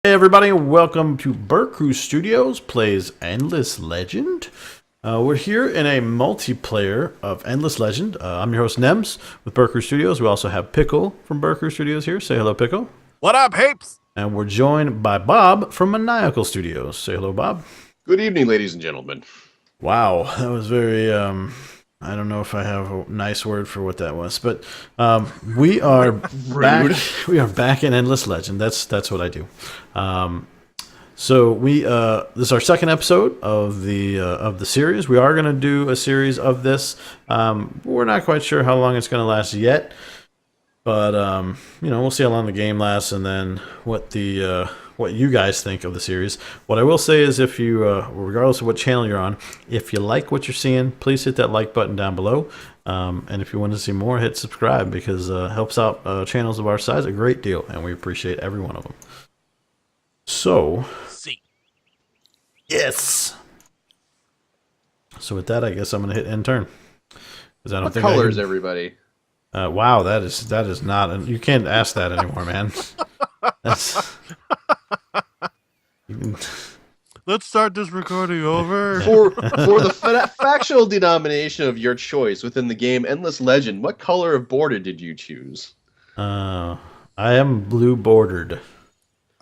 Hey everybody, welcome to BerCrew Studios plays Endless Legend. We're here in a multiplayer of Endless Legend. I'm your host Nemes with BerCrew Studios. We also have Pickle from BerCrew Studios here. Say hello, Pickle. What up, heaps? And we're joined by Bob from Maniacal Studios. Say hello, Bob. Good evening, ladies and gentlemen. Wow, that was very, I don't know if I have a nice word for what that was, but we are back. We are back in Endless Legend. That's what I do. So this is our second episode of the series. We are going to do a series of this. We're not quite sure how long it's going to last yet, but we'll see how long the game lasts, and then what you guys think of the series. What I will say is, if you, regardless of what channel you're on, if you like what you're seeing, please hit that like button down below. And if you want to see more, hit subscribe, because it helps out channels of our size a great deal, and we appreciate every one of them. So, yes. So with that, I guess I'm going to hit end turn. What colors, everybody? Wow, that is not. You can't ask that anymore, man. That's. Let's start this recording over. For the factional denomination of your choice within the game Endless Legend, what color of border did you choose? I am blue bordered.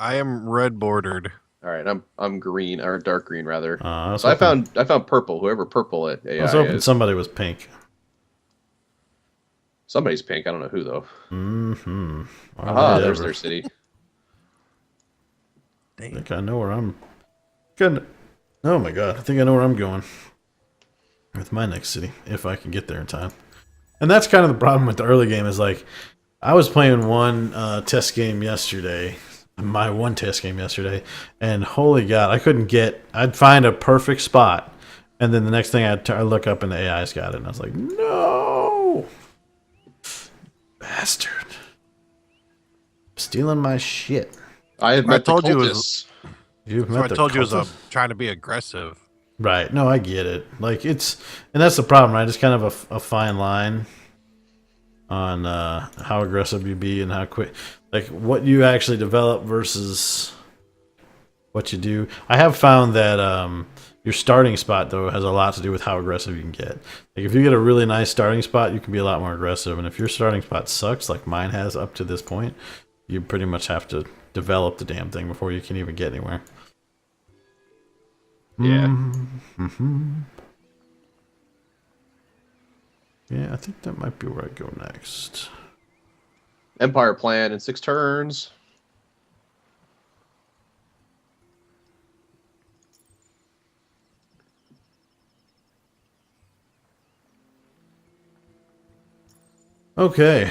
I am red bordered. All right, I'm green, or dark green rather. So I found purple. Whoever purple at AI I was hoping is. somebody was pink. Somebody's pink. I don't know who though. Mm-hmm. Aha, there's their city. I think I know where I'm. Good. Oh my god! I think I know where I'm going with my next city, if I can get there in time. And that's kind of the problem with the early game. Is like, I was playing one test game yesterday. My one test game yesterday, and holy god, I couldn't get. I'd find a perfect spot, and then the next thing I look up and the AI's got it, and I was like, no, bastard, stealing my shit. I have met the cultists. I told you it was trying to be aggressive. Right. No, I get it. Like, and that's the problem, right? It's kind of a fine line on how aggressive you be and how quick, like what you actually develop versus what you do. I have found that your starting spot, though, has a lot to do with how aggressive you can get. Like, if you get a really nice starting spot, you can be a lot more aggressive. And if your starting spot sucks, like mine has up to this point, you pretty much have to develop the damn thing before you can even get anywhere. Yeah. Mm-hmm. Yeah, I think that might be where I go next. Empire plan in 6 turns. Okay.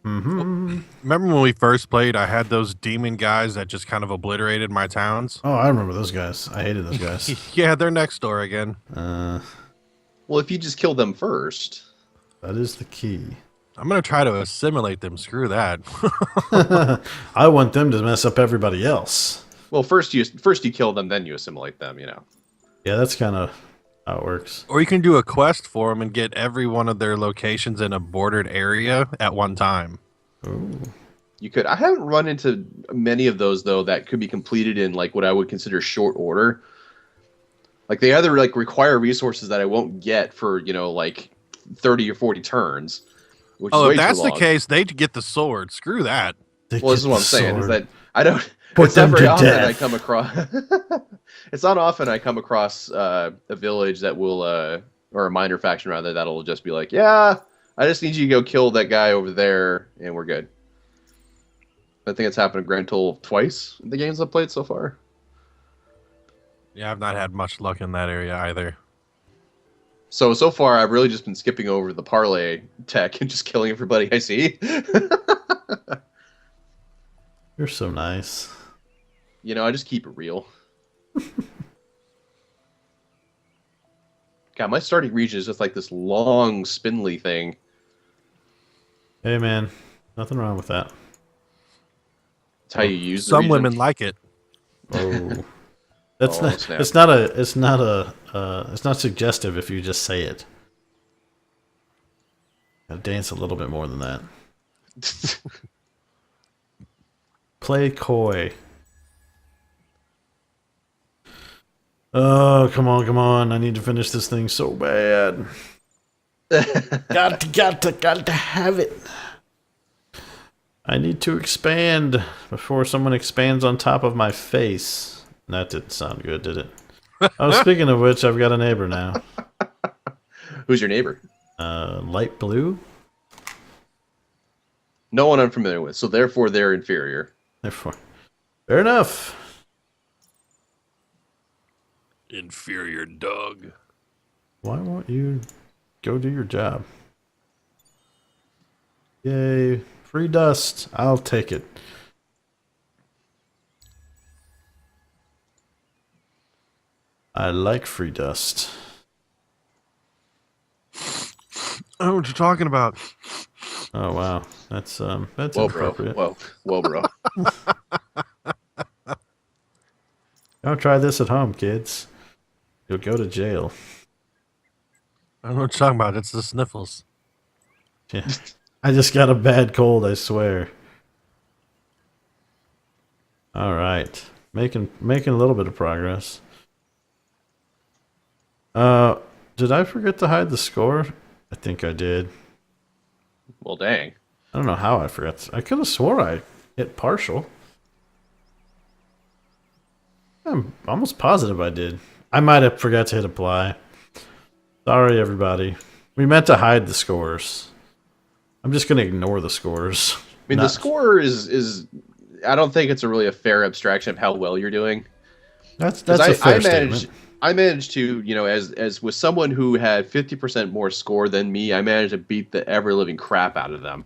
Mm-hmm. Remember when we first played, I had those demon guys that just kind of obliterated my towns? Oh, I remember those guys. I hated those guys. Yeah, they're next door again. Well, if you just kill them first. That is the key. I'm going to try to assimilate them. Screw that. I want them to mess up everybody else. Well, first you kill them, then you assimilate them, you know. Yeah, that's kind of how it works. Or you can do a quest for them and get every one of their locations in a bordered area at one time. Ooh. You could. I haven't run into many of those, though, that could be completed in like what I would consider short order. Like, they either like require resources that I won't get for, like 30 or 40 turns. Which is if that's the case, they'd get the sword. Screw that. Well, this is what I'm saying, is that I don't... It's not very often I come across... It's not often I come across a village that will... or a minor faction, rather, that'll just be like, yeah, I just need you to go kill that guy over there, and we're good. I think it's happened to Grand Total twice in the games I've played so far. Yeah, I've not had much luck in that area either. So far, I've really just been skipping over the parlay tech and just killing everybody I see. You're so nice. I just keep it real. God, my starting region is just like this long, spindly thing. Hey, man. Nothing wrong with that. That's how you use the Some region. women like it. Oh. That's Oh, not. snap. It's not suggestive if you just say it. Gotta dance a little bit more than that. Play coy. Oh, come on, come on. I need to finish this thing so bad. Got to have it. I need to expand before someone expands on top of my face. That didn't sound good, did it? Oh, speaking of which, I've got a neighbor now. Who's your neighbor? Light blue. No one I'm familiar with, so therefore they're inferior. Therefore, fair enough. Inferior dog. Why won't you go do your job? Yay. Free dust. I'll take it. I like free dust. I don't know what you're talking about. Oh wow. That's Whoa, inappropriate. bro. Whoa, bro. Don't try this at home, kids. You'll go to jail. I don't know what you're talking about. It's the sniffles. Yeah. I just got a bad cold, I swear. All right. Making a little bit of progress. Did I forget to hide the score? I think I did. Well, dang. I don't know how I forgot. I could have swore I hit partial. I'm almost positive I did. I might have forgot to hit apply. Sorry, everybody. We meant to hide the scores. I'm just going to ignore the scores. I mean, the score is I don't think it's really a fair abstraction of how well you're doing. That's a fair statement. I managed to, as with someone who had 50% more score than me, I managed to beat the ever living crap out of them.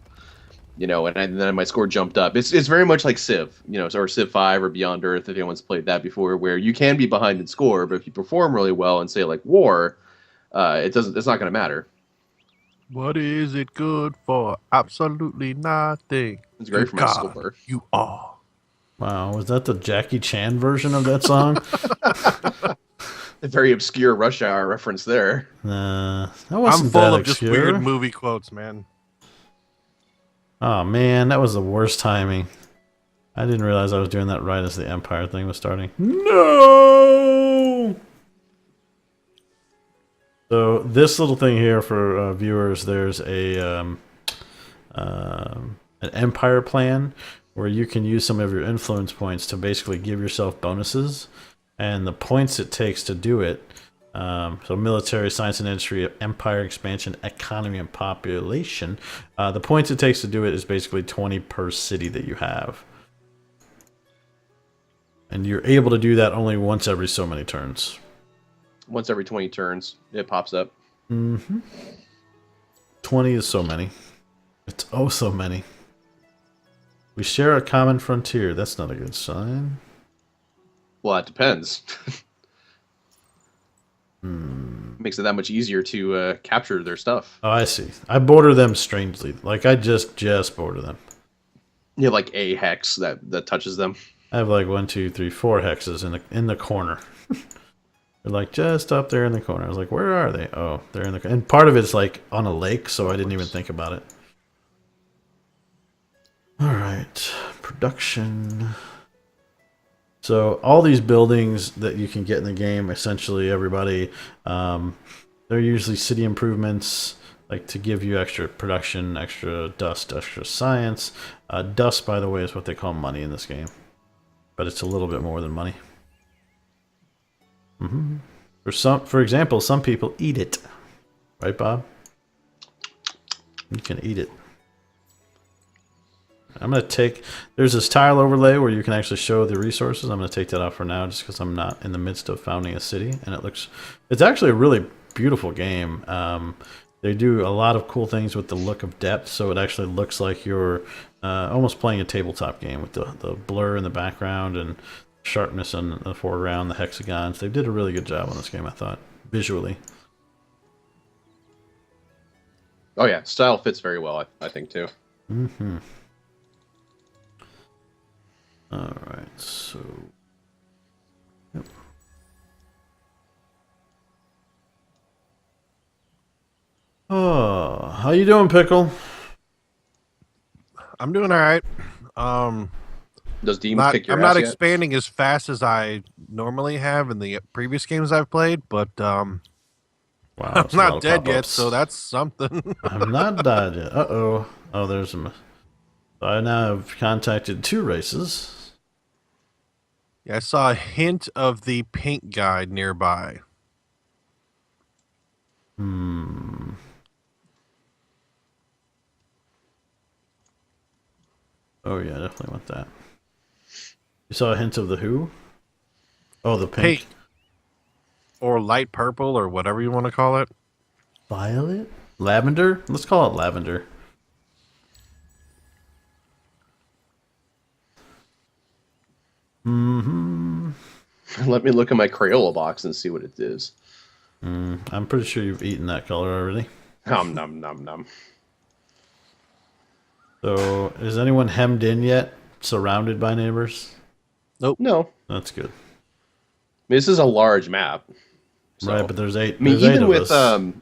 And then my score jumped up. It's very much like Civ, or Civ 5 or Beyond Earth, if anyone's played that before, where you can be behind in score, but if you perform really well and say like War, it's not going to matter. What is it good for? Absolutely nothing. It's great for my score. You are. Wow, was that the Jackie Chan version of that song? A very obscure Rush Hour reference there. That wasn't I'm full that of obscure. just weird movie quotes, man. Oh man, that was the worst timing. I didn't realize I was doing that right as the Empire thing was starting. No! So this little thing here for viewers, there's an Empire plan where you can use some of your influence points to basically give yourself bonuses, and the points it takes to do it. So military, science and industry, empire expansion, economy, and population. The points it takes to do it is basically 20 per city that you have. And you're able to do that only once every so many turns. Once every 20 turns, it pops up. 20 is so many. It's oh so many. We share a common frontier. That's not a good sign. Well, it depends. Makes it that much easier to capture their stuff. Oh, I see. I border them strangely. Like, I just border them. You have like a hex that touches them. I have like 1, 2, 3, 4 hexes in the corner. They're like just up there in the corner. I was like, where are they? Oh, they're in the... And part of it's like on a lake, so I didn't even think about it. All right. Production... So all these buildings that you can get in the game, essentially everybody, they're usually city improvements, like to give you extra production, extra dust, extra science. Dust, by the way, is what they call money in this game, but it's a little bit more than money. For example, some people eat it, right, Bob? You can eat it. I'm going to take... There's this tile overlay where you can actually show the resources. I'm going to take that off for now just because I'm not in the midst of founding a city. And it's actually a really beautiful game. They do a lot of cool things with the look of depth, so it actually looks like you're almost playing a tabletop game with the blur in the background and sharpness in the foreground, the hexagons. They did a really good job on this game, I thought, visually. Oh yeah, style fits very well, I think, too. All right, so... Yep. Oh, how you doing, Pickle? I'm doing all right. Does demons kick your I'm ass not yet? expanding as fast as I normally have in the previous games I've played, but Wow, I'm that's a lot not of dead yet, pop-ups. so that's something. I'm not died yet. Uh-oh. Oh, there's a... I now have contacted 2 races. Yeah, I saw a hint of the pink guy nearby. Hmm. Oh, yeah, definitely want that. You saw a hint of the who? Oh, the pink. Or light purple, or whatever you want to call it. Violet? Lavender? Let's call it lavender. Mm-hmm. Let me look at my Crayola box and see what it is. I'm pretty sure you've eaten that color already. Nom nom nom nom. So, is anyone hemmed in yet? Surrounded by neighbors? Nope. No. That's good. This is a large map. So. Right, but there's 8. I mean, There's 8 of us.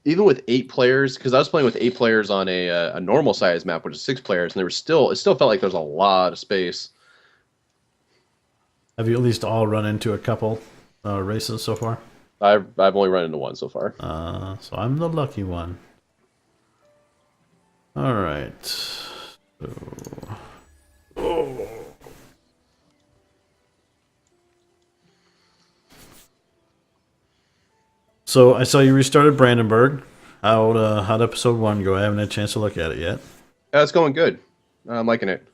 Even with 8 players, because I was playing with 8 players on a normal size map, which is 6 players, and it still felt like there was a lot of space. Have you at least all run into a couple races so far? I've only run into 1 so far. So I'm the lucky one. All right. So... Oh. So I saw you restarted Brandenburg. How'd episode 1 go? I haven't had a chance to look at it yet. It's going good. I'm liking it.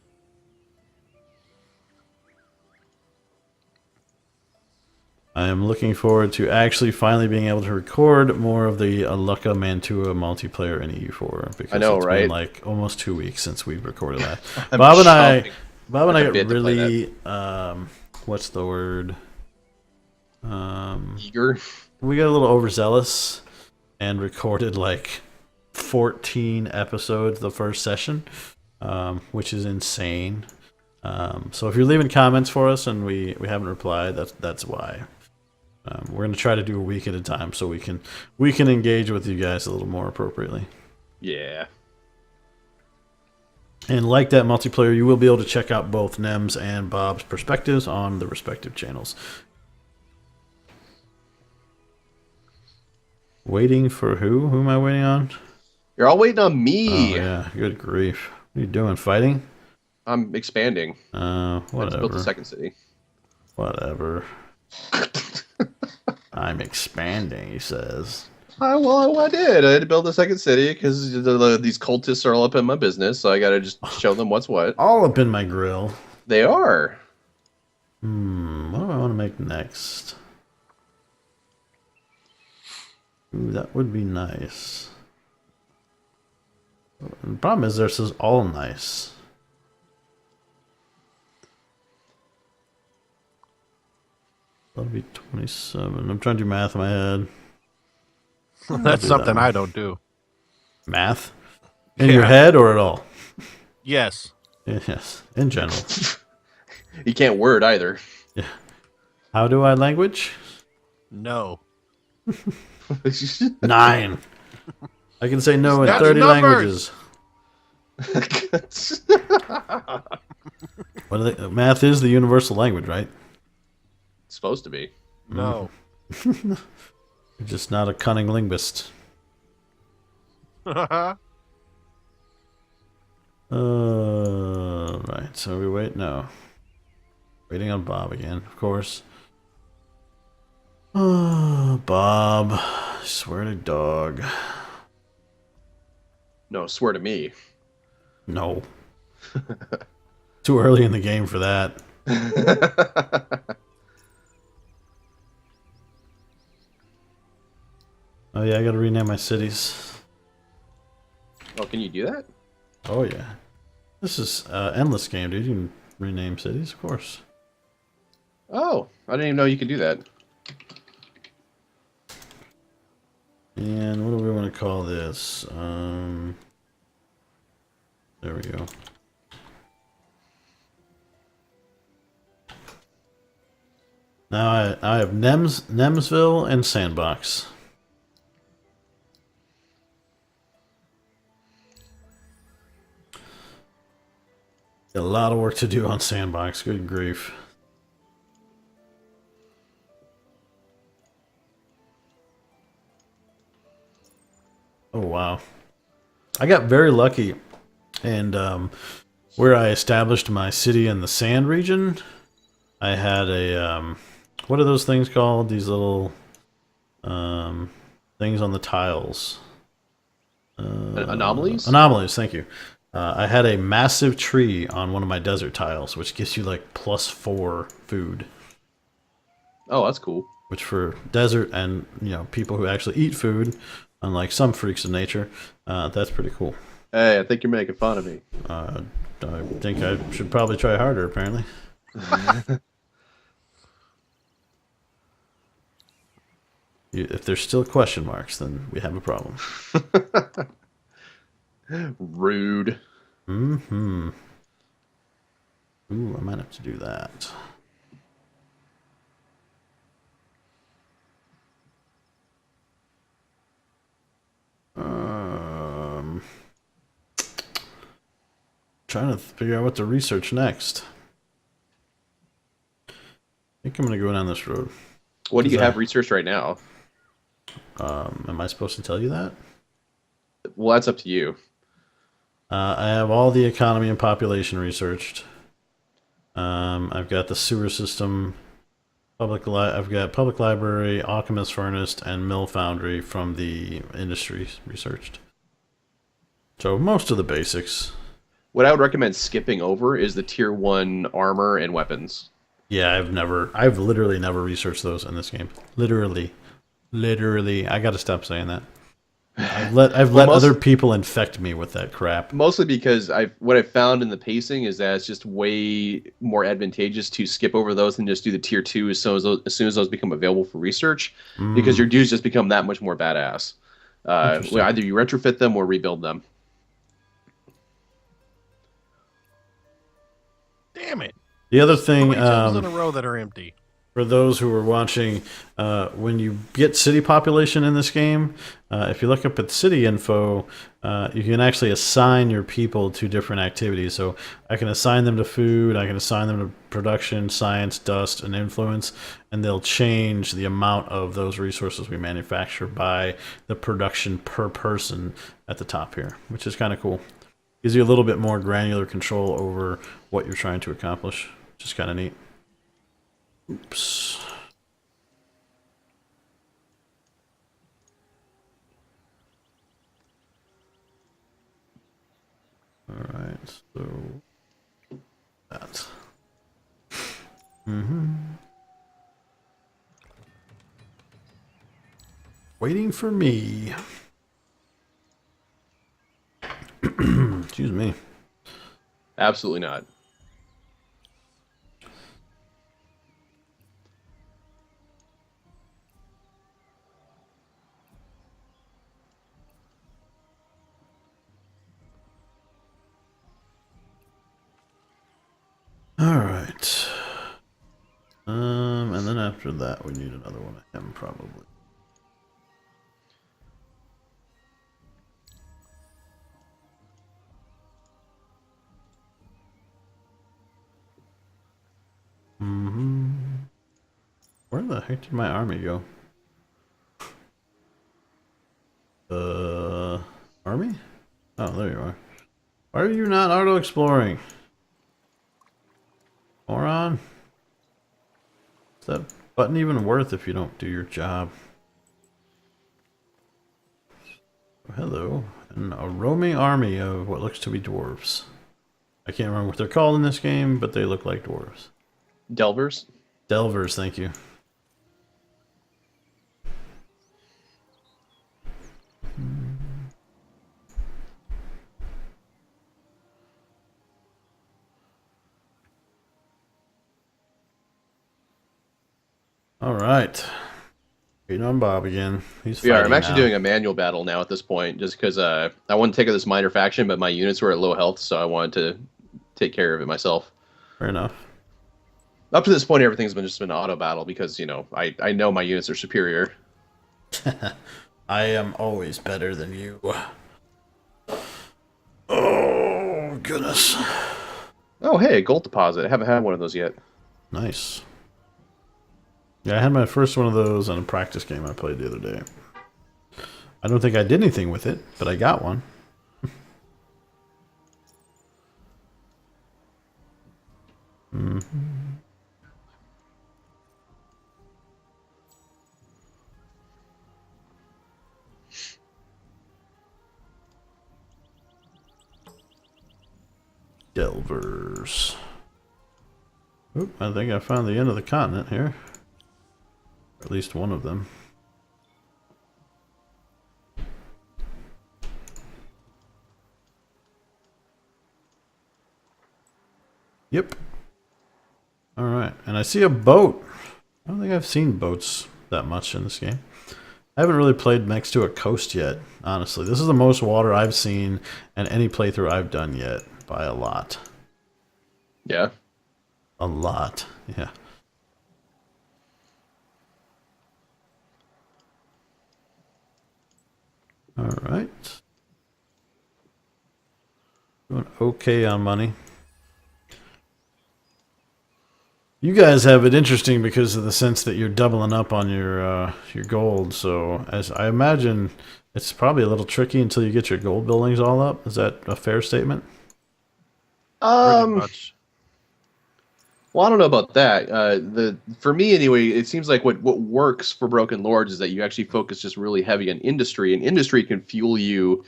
I am looking forward to actually finally being able to record more of the Lucca Mantua multiplayer in EU4 because I know, it's right? been like almost 2 weeks since we've recorded that. I'm Bob and I at the bit got to play really what's the word? Eager. We got a little overzealous and recorded like 14 episodes the first session, which is insane. So if you're leaving comments for us and we haven't replied, that's why. We're gonna try to do a week at a time so we can engage with you guys a little more appropriately. Yeah. And like that multiplayer, you will be able to check out both Nems and Bob's perspectives on the respective channels. Waiting for who? Who am I waiting on? You're all waiting on me. Oh yeah, good grief. What are you doing? Fighting? I'm expanding. I just built Whatever. the second city. Whatever. I'm expanding, he says. Well, I did. I had to build a second city because these cultists are all up in my business, so I gotta just show them what's what. All up in my grill. They are. What do I want to make next? Ooh, that would be nice. The problem is this is all nice. That'll be 27. I'm trying to do math in my head. That's something I don't do. Math? In your head or at all? Yes. Yes, in general. You can't word either. Yeah. How do I language? No. 9. I can say no in That's 30 numbers. languages. What are they? Math is the universal language, right? It's supposed to be. No. You're just not a cunning linguist. Right, so we wait. No. Waiting on Bob again, of course. Oh, Bob. I swear to dog. No, swear to me. No. Too early in the game for that. Oh yeah, I gotta rename my cities. Oh, can you do that? Oh yeah. This is endless game, dude. You can rename cities, of course. Oh, I didn't even know you could do that. And what do we want to call this? There we go. Now I have Nemsville and Sandbox. A lot of work to do on Sandbox. Good grief. Oh, wow. I got very lucky. And where I established my city in the sand region, I had a... what are those things called? These little things on the tiles. Anomalies? Anomalies, thank you. I had a massive tree on one of my desert tiles, which gives you like +4 food. Oh, that's cool. Which for desert and people who actually eat food, unlike some freaks of nature, that's pretty cool. Hey, I think you're making fun of me. I think I should probably try harder. Apparently. If there's still question marks, then we have a problem. Rude. Mm-hmm. Ooh, I might have to do that. Trying to figure out what to research next. I think I'm going to go down this road. What do you have researched right now? Am I supposed to tell you that? Well, that's up to you. I have all the economy and population researched. I've got the sewer system, I've got public library, alchemist furnace, and mill foundry from the industry researched. So most of the basics. What I would recommend skipping over is the tier 1 armor and weapons. Yeah, I've literally never researched those in this game. Literally, I got to stop saying that. I've let other people infect me with that crap. Mostly because what I've found in the pacing is that it's just way more advantageous to skip over those than just do the tier 2 as soon as those become available for research, because your dudes just become that much more badass. Either you retrofit them or rebuild them. Damn it! The other thing, tables in a row that are empty. For those who are watching, when you get city population in this game, if you look up at city info, you can actually assign your people to different activities. So I can assign them to food, I can assign them to production, science, dust, and influence, and they'll change the amount of those resources we manufacture by the production per person at the top here, which is kind of cool. Gives you a little bit more granular control over what you're trying to accomplish, which is kind of neat. Oops. All right, so that. Waiting for me. Excuse me. Absolutely not. All right. And then after that, we need another one of him, probably. Where the heck did my army go? Army? Oh, there you are. Why are you not auto-exploring? Moron? Is that button even worth if you don't do your job? Oh, hello. And a roaming army of what looks to be dwarves. I can't remember what they're called in this game, but they look like dwarves. Delvers? Delvers, thank you. All right. Waiting on Bob again. He's fighting I'm actually now. doing a manual battle now at this point, just because I wanted to take out this minor faction, but my units were at low health, so I wanted to take care of it myself. Fair enough. Up to this point, everything's just been auto battle because, I know my units are superior. I am always better than you. Oh, goodness. Oh, hey, a gold deposit. I haven't had one of those yet. Nice. Yeah, I had my first one of those on a practice game I played the other day. I don't think I did anything with it, but I got one. Delvers. Oop, I think I found the end of the continent here. Or at least one of them. Yep. Alright, and I see a boat. I don't think I've seen boats that much in this game. I haven't really played next to a coast yet, honestly. This is the most water I've seen in any playthrough I've done yet, by a lot. Yeah. A lot, yeah. Alright. Doing okay on money. You guys have it interesting because of the sense that you're doubling up on your gold. So as I imagine, it's probably a little tricky until you get your gold buildings all up. Is that a fair statement? Pretty much. Well, I don't know about that. For me anyway, it seems like what works for Broken Lords is that you actually focus just really heavy on industry, and industry can fuel you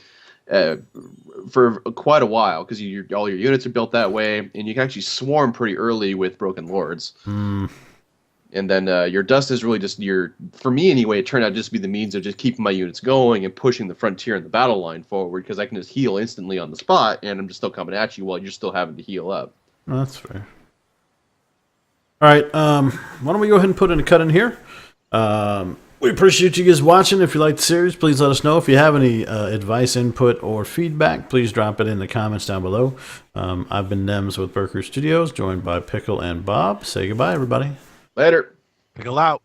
for quite a while because all your units are built that way, and you can actually swarm pretty early with Broken Lords. And then your dust is really just for me anyway, it turned out just to be the means of just keeping my units going and pushing the frontier and the battle line forward because I can just heal instantly on the spot, and I'm just still coming at you while you're still having to heal up. Oh, that's fair. All right, why don't we go ahead and put in a cut in here? We appreciate you guys watching. If you like the series, please let us know. If you have any advice, input, or feedback, please drop it in the comments down below. I've been Nemes with BerCrew Studios, joined by Pickle and Bob. Say goodbye, everybody. Later. Pickle out.